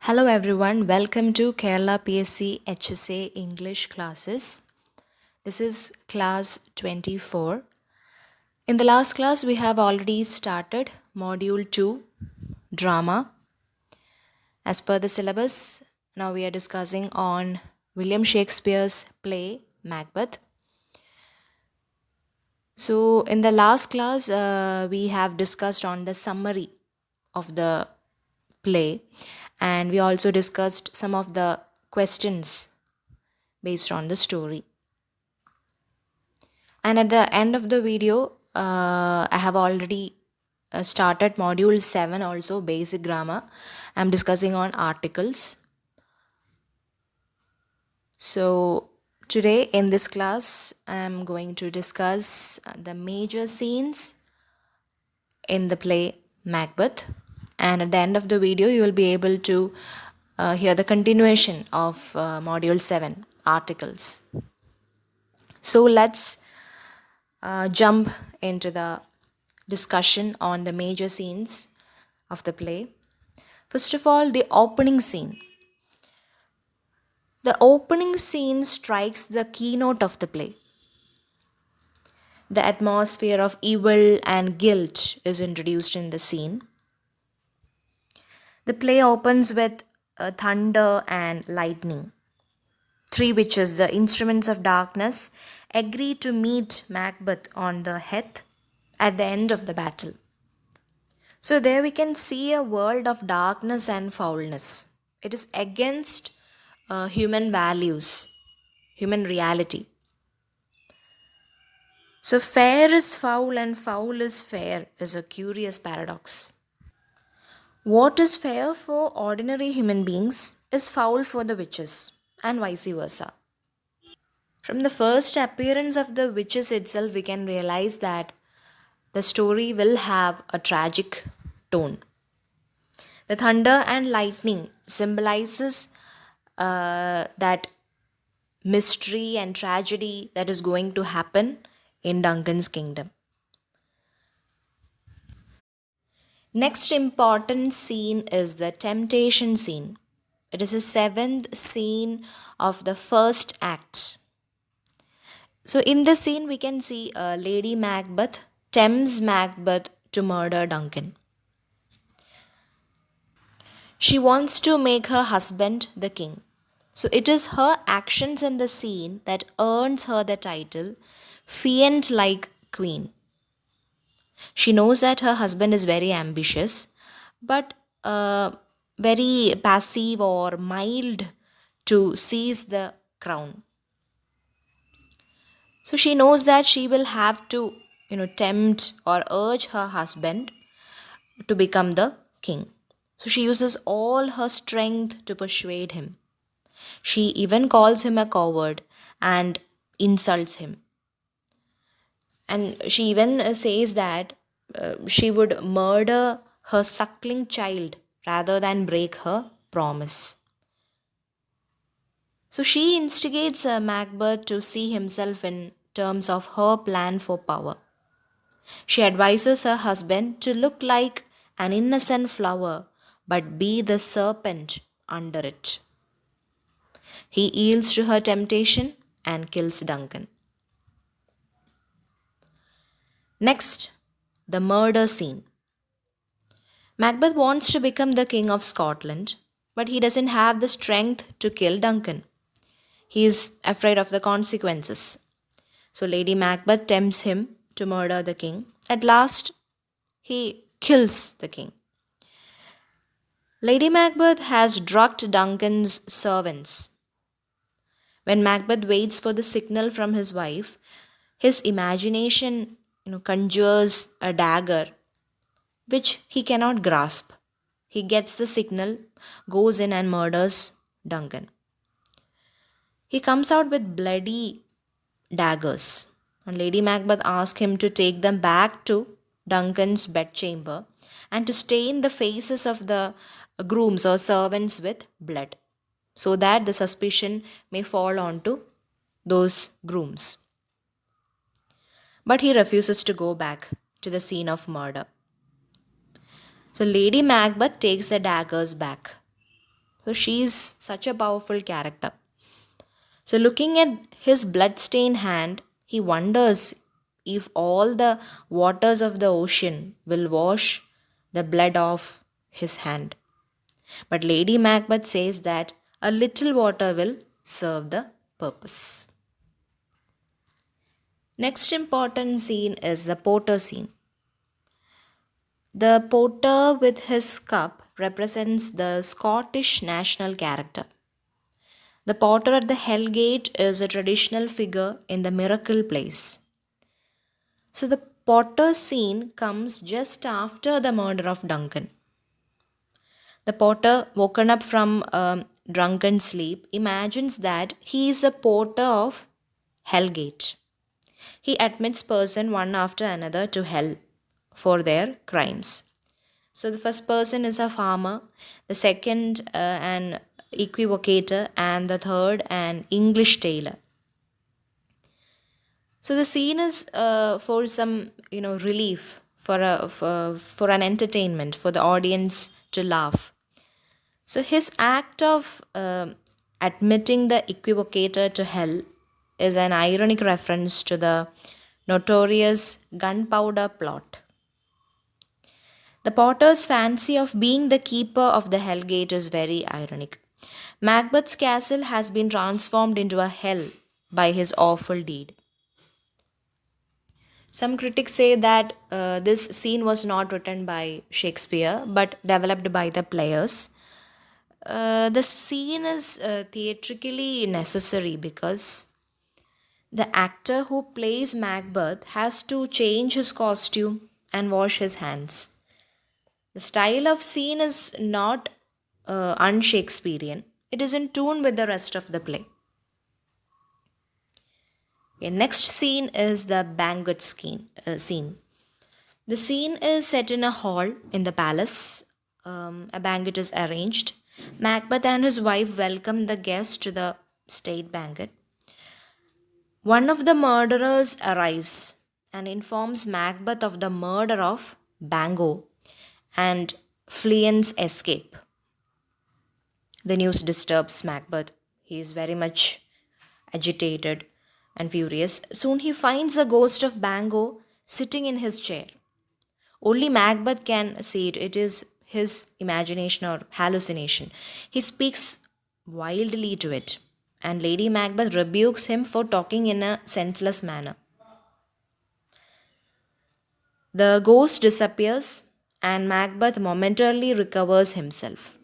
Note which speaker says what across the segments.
Speaker 1: Hello everyone, welcome to Kerala PSC HSA English classes. This is class 24. In the last class, we have already started module 2 drama. As per the syllabus, now we are discussing on William Shakespeare's play Macbeth. So, in the last class, we have discussed on the summary of the play, and we also discussed some of the questions based on the story. And at the end of the video, I have already started module 7 also, basic grammar. I'm discussing on articles. So today in this class, I'm going to discuss the major scenes in the play Macbeth. And at the end of the video, you will be able to hear the continuation of module 7 articles. So let's jump into the discussion on the major scenes of the play. First of all, the opening scene. The opening scene strikes the keynote of the play. The atmosphere of evil and guilt is introduced in the scene. The play opens with thunder and lightning. Three witches, the instruments of darkness, agree to meet Macbeth on the heath at the end of the battle. So, there we can see a world of darkness and foulness. It is against human values, human reality. So, fair is foul and foul is fair is a curious paradox. What is fair for ordinary human beings is foul for the witches, and vice versa. From the first appearance of the witches itself, we can realize that the story will have a tragic tone. The thunder and lightning symbolizes that mystery and tragedy that is going to happen in Duncan's kingdom. Next important scene is the temptation scene. It is the seventh scene of the first act. So in this scene, we can see Lady Macbeth tempts Macbeth to murder Duncan. She wants to make her husband the king. So it is her actions in the scene that earns her the title Fiend like Queen. She knows that her husband is very ambitious, but very passive or mild to seize the crown. So she knows that she will have to, tempt or urge her husband to become the king. So she uses all her strength to persuade him. She even calls him a coward and insults him. And she even says that she would murder her suckling child rather than break her promise. So she instigates Macbeth to see himself in terms of her plan for power. She advises her husband to look like an innocent flower but be the serpent under it. He yields to her temptation and kills Duncan. Next, the murder scene. Macbeth wants to become the king of Scotland, but he doesn't have the strength to kill Duncan. He is afraid of the consequences. So Lady Macbeth tempts him to murder the king. At last, he kills the king. Lady Macbeth has drugged Duncan's servants. When Macbeth waits for the signal from his wife, his imagination conjures a dagger which he cannot grasp. He gets the signal, goes in and murders Duncan. He comes out with bloody daggers, and Lady Macbeth asks him to take them back to Duncan's bedchamber and to stain the faces of the grooms or servants with blood, so that the suspicion may fall onto those grooms. But he refuses to go back to the scene of murder. So Lady Macbeth takes the daggers back. So she's such a powerful character. So, looking at his blood-stained hand, he wonders if all the waters of the ocean will wash the blood off his hand. But Lady Macbeth says that a little water will serve the purpose. Next important scene is the Porter scene. The porter with his cup represents the Scottish national character. The porter at the Hell Gate is a traditional figure in the miracle place. So the Porter scene comes just after the murder of Duncan. The Porter, woken up from a drunken sleep, imagines that he is a porter of Hellgate. He admits person one after another to hell for their crimes. So the first person is a farmer, the second an equivocator, and the third an English tailor. So the scene is for some relief, for an entertainment for the audience to laugh. So his act of admitting the equivocator to hell is an ironic reference to the notorious gunpowder plot. The potter's fancy of being the keeper of the Hellgate is very ironic. Macbeth's castle has been transformed into a hell by his awful deed. Some critics say that this scene was not written by Shakespeare but developed by the players. The scene is theatrically necessary because the actor who plays Macbeth has to change his costume and wash his hands. The style of scene is not un-Shakespearean, it is in tune with the rest of the play. Okay, next scene is the banquet scene. The scene is set in a hall in the palace. A banquet is arranged. Macbeth and his wife welcome the guests to the state banquet. One of the murderers arrives and informs Macbeth of the murder of Bango and Fleant's escape. The news disturbs Macbeth. He is very much agitated and furious. Soon he finds the ghost of Bango sitting in his chair. Only Macbeth can see it. It is his imagination or hallucination. He speaks wildly to it, and Lady Macbeth rebukes him for talking in a senseless manner. The ghost disappears, and Macbeth momentarily recovers himself.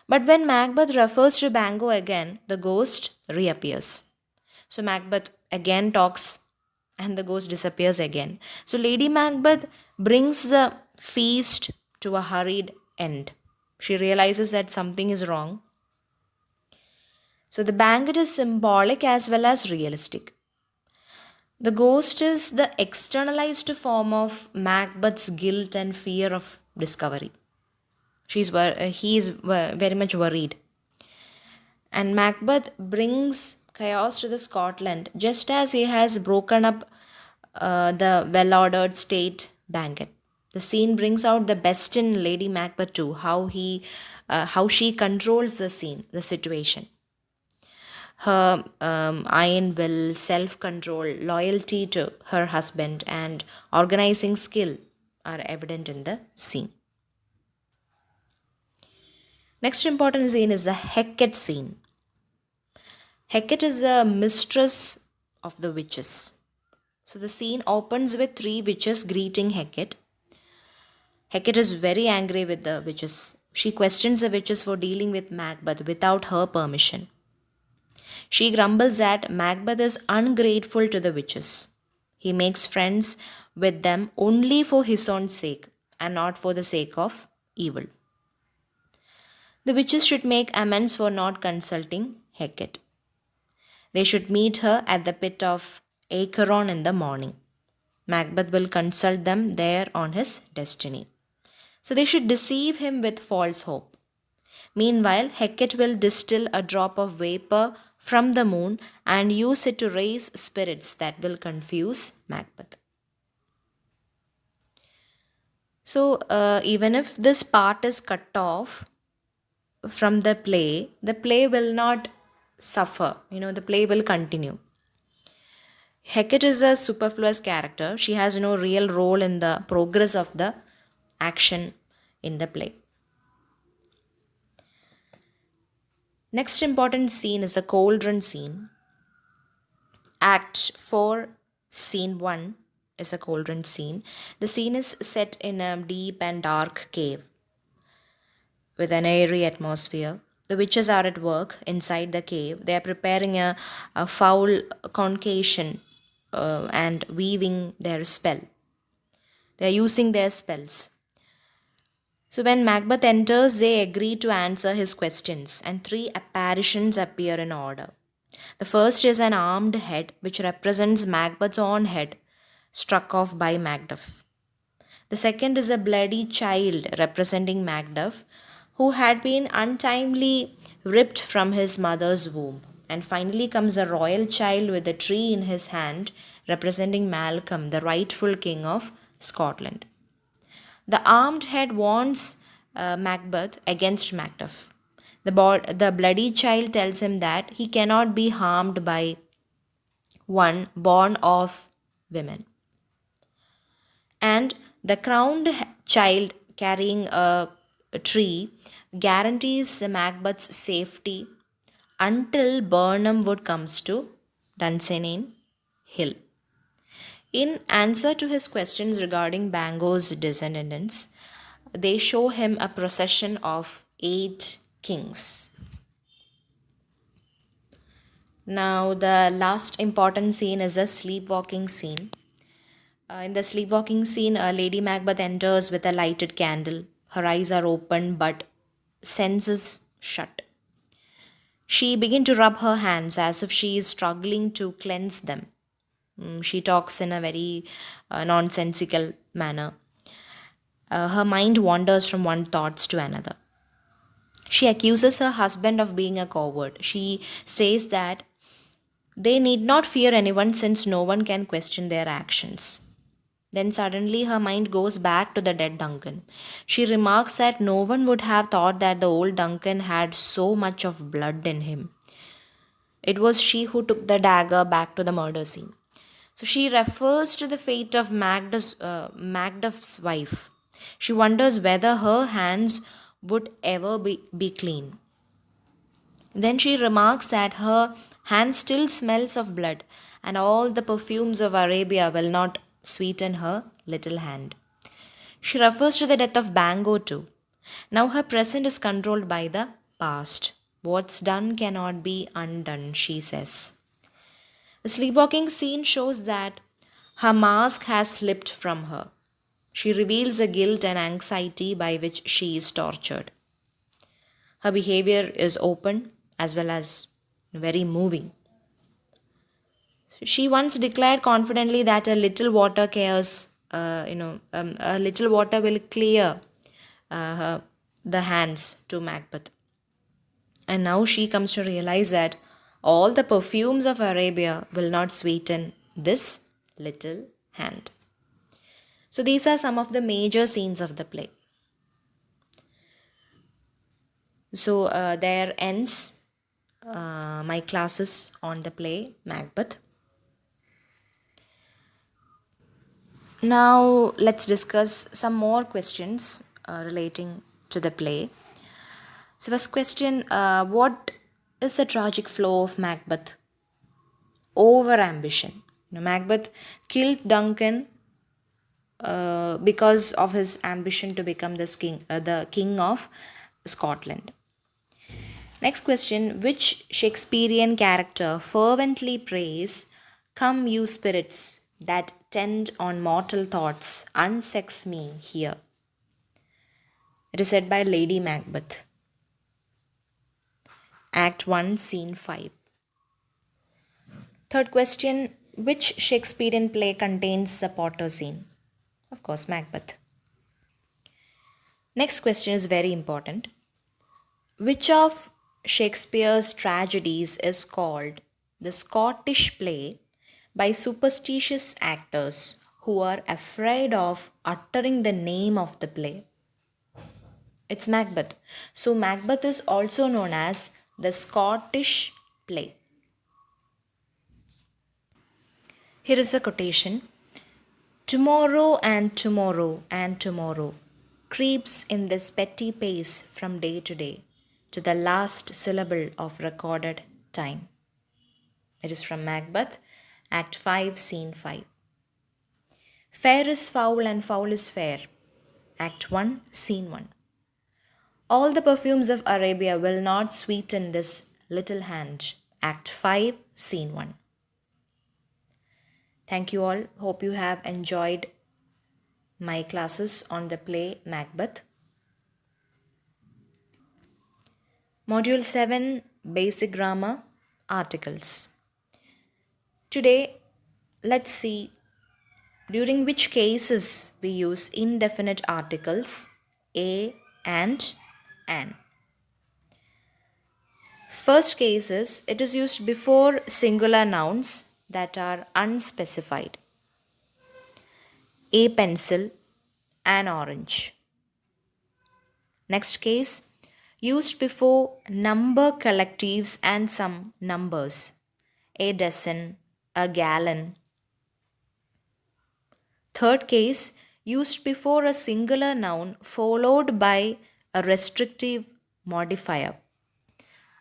Speaker 1: But when Macbeth refers to Bango again, the ghost reappears. So Macbeth again talks and the ghost disappears again. So Lady Macbeth brings the feast to a hurried end. She realizes that something is wrong. So the banquet is symbolic as well as realistic. The ghost is the externalized form of Macbeth's guilt and fear of discovery. He is very much worried. And Macbeth brings chaos to the Scotland just as he has broken up the well ordered state banquet. The scene brings out the best in Lady Macbeth too, how she controls the scene, the situation. Her iron will, self control, loyalty to her husband, and organizing skill are evident in the scene. Next important scene is the Hecate scene. Hecate is the mistress of the witches. So the scene opens with three witches greeting Hecate. Hecate is very angry with the witches. She questions the witches for dealing with Macbeth without her permission. She grumbles that Macbeth is ungrateful to the witches. He makes friends with them only for his own sake and not for the sake of evil. The witches should make amends for not consulting Hecate. They should meet her at the pit of Acheron in the morning. Macbeth will consult them there on his destiny. So they should deceive him with false hope. Meanwhile, Hecate will distill a drop of vapor from the moon and use it to raise spirits that will confuse Macbeth. So, even if this part is cut off, from the play will not suffer. The play will continue. Hecate is a superfluous character. She has no real role in the progress of the action in the play. Next important scene is a Cauldron Scene. Act 4, Scene 1 is a Cauldron Scene. The scene is set in a deep and dark cave with an airy atmosphere. The witches are at work inside the cave. They are preparing a foul concoction and weaving their spell. They are using their spells. So when Macbeth enters, they agree to answer his questions, and three apparitions appear in order. The first is an armed head, which represents Macbeth's own head, struck off by Macduff. The second is a bloody child representing Macduff, who had been untimely ripped from his mother's womb. And finally comes a royal child with a tree in his hand, representing Malcolm, the rightful king of Scotland. The armed head warns Macbeth against Macduff. The bloody child tells him that he cannot be harmed by one born of women. And the crowned child carrying a tree guarantees Macbeth's safety until Burnham Wood comes to Dunsinane Hill. In answer to his questions regarding Bango's descendants, they show him a procession of 8 kings. Now, the last important scene is the sleepwalking scene. In the sleepwalking scene, Lady Macbeth enters with a lighted candle. Her eyes are open but senses shut. She begins to rub her hands as if she is struggling to cleanse them. She talks in a very nonsensical manner. Her mind wanders from one thoughts to another. She accuses her husband of being a coward. She says that they need not fear anyone since no one can question their actions. Then suddenly her mind goes back to the dead Duncan. She remarks that no one would have thought that the old Duncan had so much of blood in him. It was she who took the dagger back to the murder scene. So she refers to the fate of Macduff's wife. She wonders whether her hands would ever be clean. Then she remarks that her hand still smells of blood, and all the perfumes of Arabia will not sweeten her little hand. She refers to the death of Bango too. Now her present is controlled by the past. What's done cannot be undone, she says. The sleepwalking scene shows that her mask has slipped from her. She reveals a guilt and anxiety by which she is tortured. Her behavior is open as well as very moving. She once declared confidently that a little water a little water will clear the hands to Macbeth. And now she comes to realize that all the perfumes of Arabia will not sweeten this little hand. So these are some of the major scenes of the play. So there ends my classes on the play Macbeth. Now let's discuss some more questions relating to the play. So first question, what is the tragic flow of Macbeth? Over ambition. Macbeth killed Duncan because of his ambition to become the king of Scotland. Next question, which Shakespearean character fervently prays, "Come, you spirits that tend on mortal thoughts, unsex me here"? It is said by Lady Macbeth. Act 1, Scene 5. Third question, which Shakespearean play contains the Potter scene? Of course, Macbeth. Next question is very important. Which of Shakespeare's tragedies is called the Scottish play by superstitious actors who are afraid of uttering the name of the play? It's Macbeth. So, Macbeth is also known as the Scottish play. Here is a quotation. Tomorrow and tomorrow and tomorrow creeps in this petty pace from day to day to the last syllable of recorded time. It is from Macbeth, Act 5, Scene 5. Fair is foul and foul is fair. Act 1, Scene 1. All the perfumes of Arabia will not sweeten this little hand. Act 5, Scene 1. Thank you all. Hope you have enjoyed my classes on the play Macbeth. Module 7, Basic Grammar, Articles. Today, let's see during which cases we use indefinite articles a and an. First case is it is used before singular nouns that are unspecified. A pencil, an orange. Next case, used before number collectives and some numbers. A dozen, a gallon. Third case, used before a singular noun followed by a restrictive modifier.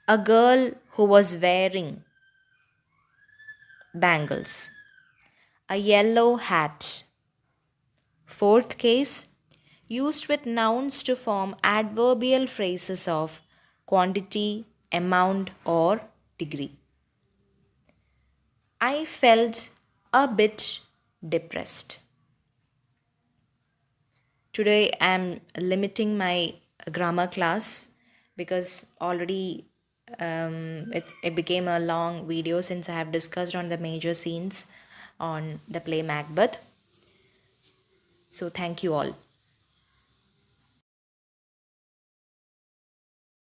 Speaker 1: A girl who was wearing bangles. A yellow hat. Fourth case, used with nouns to form adverbial phrases of quantity, amount, or degree. I felt a bit depressed. Today I am limiting my grammar class because already it became a long video since I have discussed on the major scenes on the play Macbeth. So thank you all.